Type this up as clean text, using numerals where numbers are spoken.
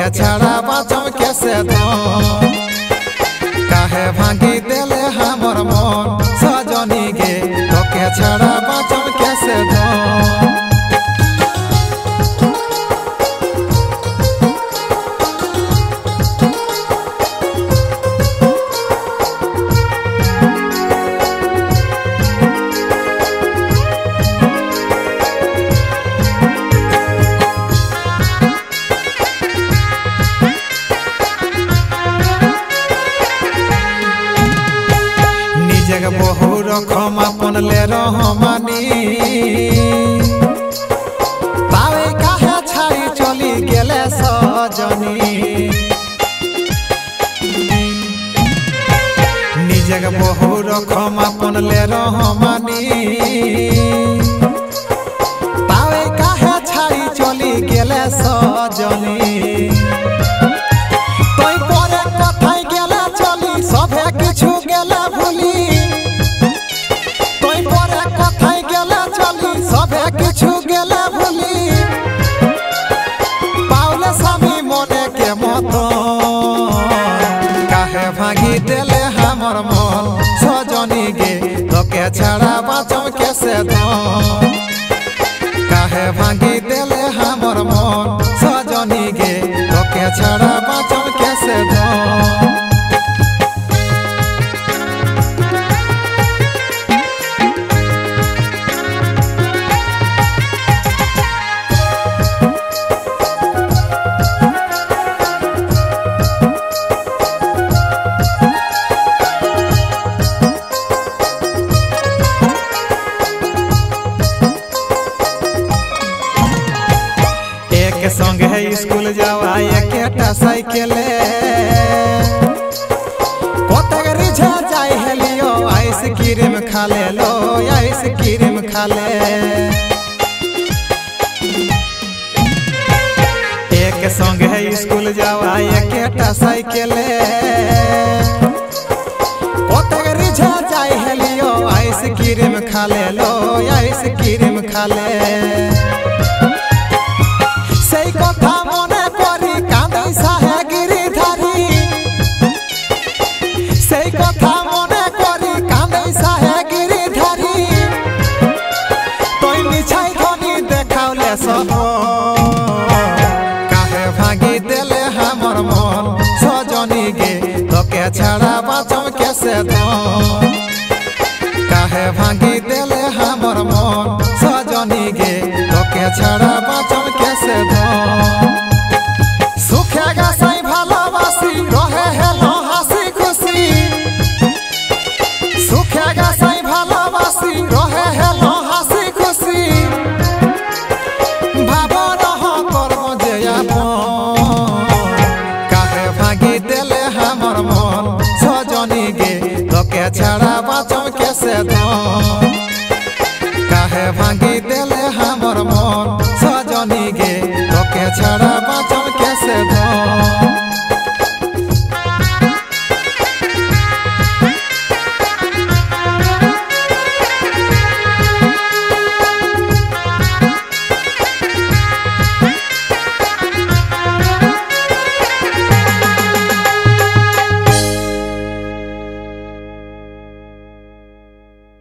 के छड़ा बाँचम कैसे दो काहे भांगी देले हमर मन सजनी गे तो के छड़ा बाँचम कैसे दो। जग बहु रखम अपन ले रहमानी पावे काहे छाई चली गेले सजनी निजग बहु रखम अपन ले रहमानी पावे काहे छाई चली गेले सजनी तोई परे कथाई गेले चली सभे किछु गेले भूली सभे किछु गेले भूली पाउले स्वामी मने के मत काहे भागी देले हमर मन सजनी गे तो के छड़ा बाँचम कैसे दो काहे भागी देले हमर मन सजनी गे तो के छड़ा बाँचम कैसे दो। एक संगे स्कूल जावा एकेटा साइकिल कतक रिझा जाय हेलियो आइसक्रीम खा ले लो आइसक्रीम खा ले एक संगे स्कूल जावा एकेटा साइकिल कतक रिझा जाय हेलियो आइसक्रीम खा ले लो आइसक्रीम खा ले সেই কথা মনে করি কাঁদে সাহে গিরিধারী সেই কথা মনে করি কাঁদে সাহে গিরিধারী তুই মিছাই ধনী দেখাওলে সব কাহে ভাঙি দেলে हमर मन সজনী গে তোকে ছাড়া বাঁচম कैसे दो काहे भांगी देले हमर मन सजनी गे তোকে ছাড়া বাঁচম कैसे दो सुखेगा साई भालोबासी रहे हेलो हासी खुशी सुखेगा साई भालोबासी रहे हेलो हासी खुशी भाबो रह करब जे आपन काहे भांगी देले हमर मन सजनी गे তোকে ছাড়া বাঁচম कैसे दो काहे भांगी देले